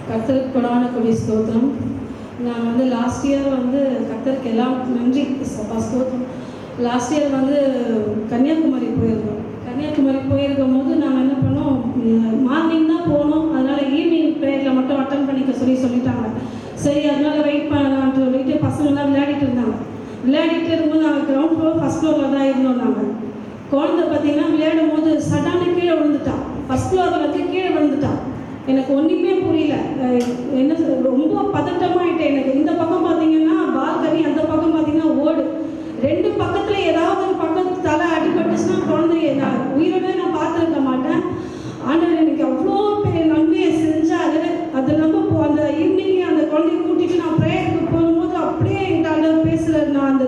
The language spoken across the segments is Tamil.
கர்த்தருக்கு கொடான கொடி ஸ்தோத்திரம். நான் வந்து லாஸ்ட் இயர் வந்து கர்த்தருக்கு எல்லாம் நன்றி சப்பா ஸ்தோத்திரம். லாஸ்ட் இயர் வந்து கன்னியாகுமரி போயிருந்தோம். கன்னியாகுமரி போயிருக்கும் போது நாங்கள் என்ன பண்ணோம், மார்னிங் தான் போனோம். அதனால் ஈவினிங் ப்ரேயரில் மட்டும் அட்டன் பண்ணிக்க சொல்லிட்டாங்க. சரி, அதனால் வெயிட் பண்ணலாம்னு சொல்லிட்டு பசங்கள்லாம் விளையாடிட்டு இருந்தாங்க. விளையாடிட்டு இருக்கும்போது நாங்கள் கிரவுண்ட் ஃப்ளோர் ஃபஸ்ட் ஃப்ளோரில் தான் இருந்தோம். நாங்கள் குழந்தை பார்த்தீங்கன்னா விளையாடும் போது சடானு கீழே விழுந்துட்டான். ஃபஸ்ட் ஃப்ளோரில் வந்து கீழே விழுந்துட்டான். எனக்கு ஒன்றுமே புரியல. என்ன ரொம்ப பதட்டமாகிட்டேன். எனக்கு இந்த பக்கம் பார்த்தீங்கன்னா பால்கனி, அந்த பக்கம் பார்த்தீங்கன்னா ஓடு. ரெண்டு பக்கத்தில் ஏதாவது ஒரு பக்கம் தலை அடிபட்டுச்சுன்னா குழந்தைய நான் உயிரோட நான் பார்த்துருக்க மாட்டேன். ஆனால் எனக்கு அவ்வளோ பெரிய நன்மையை செஞ்சார். அது நம்ம அந்த ஈவினிங் அந்த குழந்தைய கூட்டிகிட்டு நான் ப்ரேயருக்கு போகும்போது அப்படியே என்கிட்ட பேசுகிறேன். நான் அந்த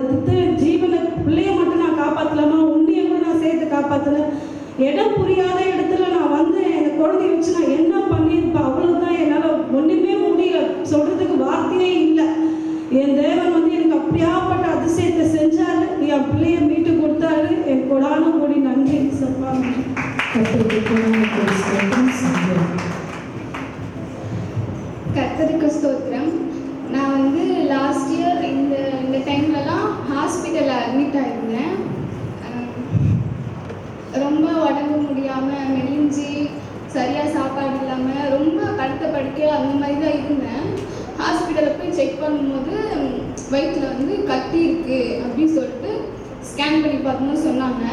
ஜீவனை பிள்ளைய மட்டும் நான் காப்பாற்றலாமா, உன்னையும் கூட நான் சேர்த்து காப்பாற்றல. இடம் புரியாத இடத்துல நான் வந்து என் குழந்தைய வச்சு நான் என்ன பண்ணியிருப்பேன். அவ்வளோதான், என்னால் ஒன்றுமே முடியல, சொல்கிறதுக்கு வார்த்தையே இல்லை. என் தேவன் வந்து எனக்கு அப்படியாப்பட்ட அதிசயத்தை செஞ்சார். என் பிள்ளைய மீட்டு கொடுத்தாரு. என் கொடான கொடி நன்றி சப்பா. கர்த்தருக்கு ஸ்தோத்திரம். நான் வந்து லாஸ்ட் இயர் இந்த டைம்லலாம் ஹாஸ்பிட்டலில் அட்மிட் ஆகிருந்தேன். ரொம்ப உடம்பு முடியாமல் மெலிஞ்சி சரியாக சாப்பாடு இல்லாமல் ரொம்ப படுக்க அந்த மாதிரி தான் இருந்தேன். ஹாஸ்பிட்டலில் போய் செக் பண்ணும்போது வயிற்றில் வந்து கட்டி இருக்குது அப்படின்னு சொல்லிட்டு ஸ்கேன் பண்ணி பார்க்கணும்னு சொன்னாங்க.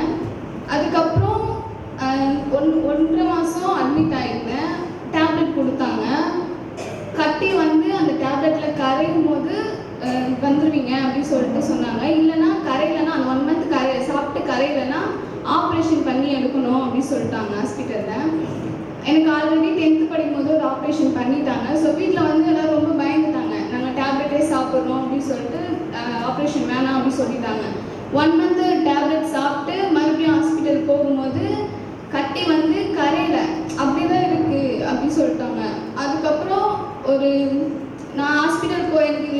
அதுக்கப்புறம் 1.5 மாதம் அட்மிட் ஆகிருந்தேன். டேப்லெட் கொடுத்தாங்க. கட்டி வந்து அந்த டேப்லெட்டில் கரையும் போது வந்துடுவீங்க அப்படின்னு சொல்லிட்டு சொன்னாங்க. இல்லைன்னா கரையிலன்னா அந்த 1 மந்த் சாப்பிட்டு கரையிலன்னா ஆப்ரேஷன் பண்ணி எடுக்கணும் அப்படின்னு சொல்லிட்டாங்க ஹாஸ்பிட்டலில். எனக்கு ஆல்ரெடி 10th படிக்கும் போது ஒரு ஆப்ரேஷன் பண்ணிட்டாங்க. ஸோ வீட்டில் வந்து எல்லோரும் ரொம்ப பயந்துட்டாங்க. நாங்கள் டேப்லெட்டே சாப்பிட்றோம் அப்படின்னு சொல்லிட்டு ஆப்ரேஷன் வேணாம் அப்படின்னு சொல்லிட்டாங்க. 1 மந்த் டேப்லெட் சாப்பிட்டு மறுபடியும் ஹாஸ்பிட்டல் போகும்போது கட்டி வந்து கரையில் அப்படி தான் இருக்குது அப்படின்னு சொல்லிட்டாங்க. அதுக்கப்புறம் நான் ஹாஸ்பிட்டல்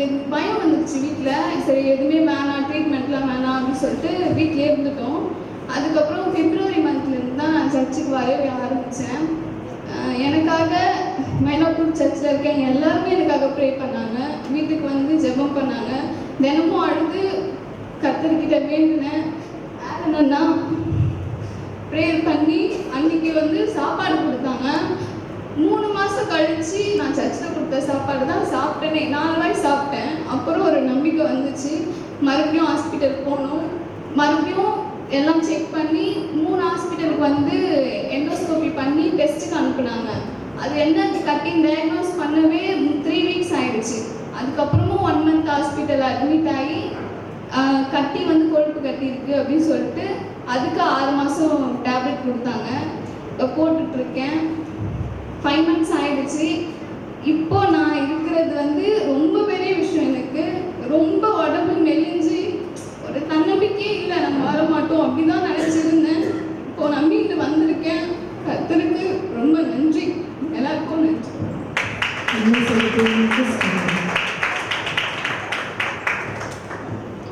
எனக்கு பயம் வந்துடுச்சு வீட்டில். சரி, எதுவுமே வேணாம், ட்ரீட்மெண்ட்லாம் வேணாம் அப்படின்னு சொல்லிட்டு வீட்டிலே இருந்துட்டோம். அதுக்கப்புறம் February மந்த்லேருந்து தான் நான் சர்ச்சுக்கு வரவே ஆரம்பித்தேன். எனக்காக மைனாப்பூர் சர்ச்சில் இருக்கேன் எல்லாருமே எனக்காக ப்ரே பண்ணாங்க. வீட்டுக்கு வந்து ஜெபம் பண்ணாங்க. தினமும் அழுது கர்த்தர்கிட்ட வேண்டினேன். என்னன்னா ப்ரேயர் பண்ணி அன்றைக்கி வந்து சாப்பாடு கொடுத்தாங்க. 3 மாதம் கழித்து நான் சர்ச்சில் கொடுத்த சாப்பாடு தான் சாப்பிட்டேனே. 4 வாய் சாப்பிட்டேன். அப்புறம் ஒரு நம்பிக்கை வந்துச்சு. மறுபடியும் ஹாஸ்பிட்டல் போனோம். மறுபடியும் எல்லாம் செக் பண்ணி 3 ஹாஸ்பிட்டலுக்கு வந்து எண்டோஸ்கோபி பண்ணி டெஸ்ட்டுக்கு அனுப்புனாங்க. அது என்ன கட்டிங் டயக்னோஸ் பண்ணவே 3 வீக்ஸ் ஆகிடுச்சு. அதுக்கப்புறமும் 1 மந்த் ஹாஸ்பிட்டல் அட்மிட் ஆகி கட்டி வந்து கொழுப்பு கட்டி இருக்குது அப்படின்னு சொல்லிட்டு அதுக்கு 6 மாதம் டேப்லெட் கொடுத்தாங்க. இப்போ போட்டுட்ருக்கேன். 5 மந்த்ஸ் ஆகிடுச்சு. இப்போ நான் இருக்கிறது வந்து ரொம்ப பெரிய விஷயம். எனக்கு ரொம்ப உடம்பு மெலிஞ்சு ஒரு தன்னம்பிக்கையே இல்லை, நம்ம வர மாட்டோம் அப்படி தான் நினச்சிருந்தேன். இப்போ நம்பிட்டு வந்திருக்கேன். கர்த்தருக்கு ரொம்ப நன்றி. எல்லாருக்கும் நன்றி.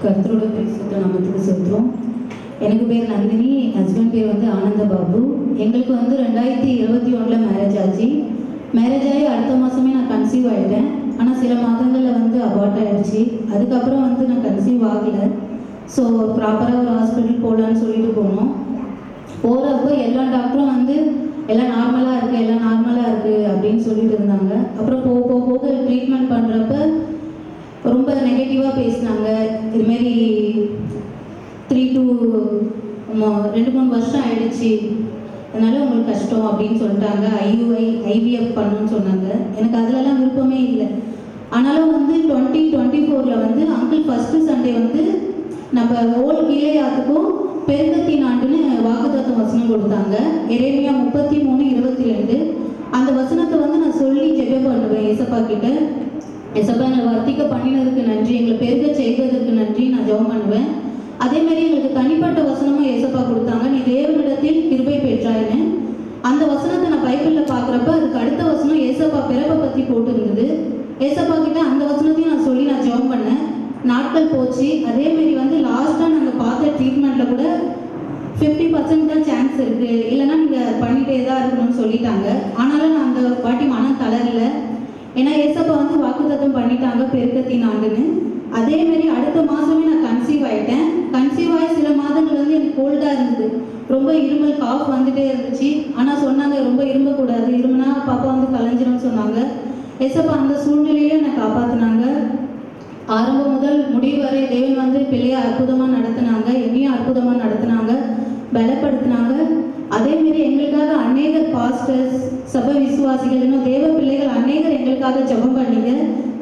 கர்த்தரோட பரிசுத்த நாமத்துக்கு சொல்கிறோம். எனக்கு பேர் நந்தினி, ஹஸ்பண்ட் பேர் வந்து ஆனந்த பாபு. எங்களுக்கு வந்து 2021 மேரேஜ் ஆச்சு. மேரேஜ் ஆகி அடுத்த மாதமே நான் கன்சீவ் ஆகிட்டேன். ஆனால் சில மாதங்களில் வந்து அபார்ட் ஆகிடுச்சு. அதுக்கப்புறம் வந்து நான் கன்சீவ் ஆகலை. ஸோ ப்ராப்பராக ஒரு ஹாஸ்பிட்டல் போகலான்னு சொல்லிட்டு போனோம். போகிறப்போ எல்லா டாக்டரும் வந்து எல்லாம் நார்மலாக இருக்குது அப்படின்னு சொல்லிட்டு இருந்தாங்க. அப்புறம் போக ட்ரீட்மெண்ட் பண்ணுறப்ப ரொம்ப நெகட்டிவாக பேசினாங்க. இதுமாரி 2-3 வருஷம் ஆகிடுச்சு, அதனால் உங்களுக்கு கஷ்டம் அப்படின்னு சொல்லிட்டாங்க. IVF பண்ணணும்னு சொன்னாங்க. எனக்கு அதிலலாம் விருப்பமே இல்லை. ஆனாலும் வந்து 2024 வந்து அங்கிள் ஃபஸ்ட்டு சண்டே வந்து நம்ம ஓல் கீழையாத்துக்கும் பெருக்கத்தின் ஆண்டுன்னு வாக்குத்தத்தம் வசனம் கொடுத்தாங்க. எரேமியா 33:22. அந்த வசனத்தை வந்து நான் சொல்லி ஜெபம் பண்ணுவேன் ஏசப்பா கிட்ட. ஏசப்பா எங்களை வர்த்திக்க பண்ணினதுக்கு நன்றி, எங்களை பெருக செய்ததற்கு நன்றி நான் ஜெபம் பண்ணுவேன். அதேமாரி எங்களுக்கு தனிப்பட்ட வசனமும் ஏசப்பா கொடுத்தாங்க. நீ தேவனிடத்தில் கிருபை பெற்றாயின்னு. அந்த வசனத்தை நான் பைபிளில் பார்க்குறப்ப அதுக்கு அடுத்த வசனம் ஏசப்பா பிறப்பை பற்றி போட்டுருந்தது. ஏசப்பா கிட்ட அந்த வசனத்தையும் நான் சொல்லி நான் ஜெபம் பண்ணேன். நாட்கள் போச்சு. அதேமாரி வந்து லாஸ்ட்டாக நாங்கள் பார்த்த ட்ரீட்மெண்ட்டில் கூட 50% தான் சான்ஸ் இருக்குது, இல்லைன்னா நீங்கள் பண்ணிகிட்டே தான் இருக்கணும்னு சொல்லிட்டாங்க. ஆனாலும் நான் அந்த வாட்டி மனம் தளரல. ஏன்னா ஏசப்பா வந்து வாக்குத்தத்தம் பண்ணிட்டாங்க பெருக்கத்தின் ஆண்டுன்னு. அதே மாதிரி அடுத்த மாதமே நான் கன்சீவ் ஆகிட்டேன். கன்சீவ் ஆகி சில மாதங்கள் வந்து எனக்கு கோல்டாக இருந்தது, ரொம்ப இருமல் காஃப் வந்துட்டே இருந்துச்சு. ஆனால் சொன்னாங்க ரொம்ப இரும்பக்கூடாது, இருமுனா பாப்பா வந்து கலைஞ்சிரும்னு சொன்னாங்க. ஏசப்பா அந்த சூழ்நிலையில என்னை காப்பாற்றினாங்க. ஆரம்பம் முதல் முடிவு வரை தேவன் வந்து பிள்ளையை அற்புதமாக நடத்தினாங்க, என்னையும் அற்புதமாக நடத்தினாங்க, பலப்படுத்தினாங்க. அதேமாரி எங்களுக்காக அநேகர் பாஸ்டர்ஸ், சபை விசுவாசிகள், இன்னும் தேவ பிள்ளைகள் அநேகர் எங்களுக்காக ஜெபம் பண்ணீங்க.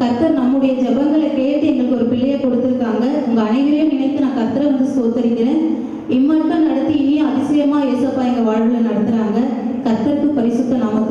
கர்த்தர் நம்முடைய ஜெபங்களை கேட்டு எங்களுக்கு ஒரு பிள்ளையை கொடுத்துருக்காங்க. உங்கள் அனைவரையும் நினைத்து நான் கர்த்தரை வந்து ஸ்தோத்தரிக்கிறேன். இம்மட்டும் நடத்தி இனியும் அதிசயமாக ஏசப்பா எங்கள் வாழ்வில் நடத்துகிறாங்க. கர்த்தருக்கு பரிசுத்த நாமத்தை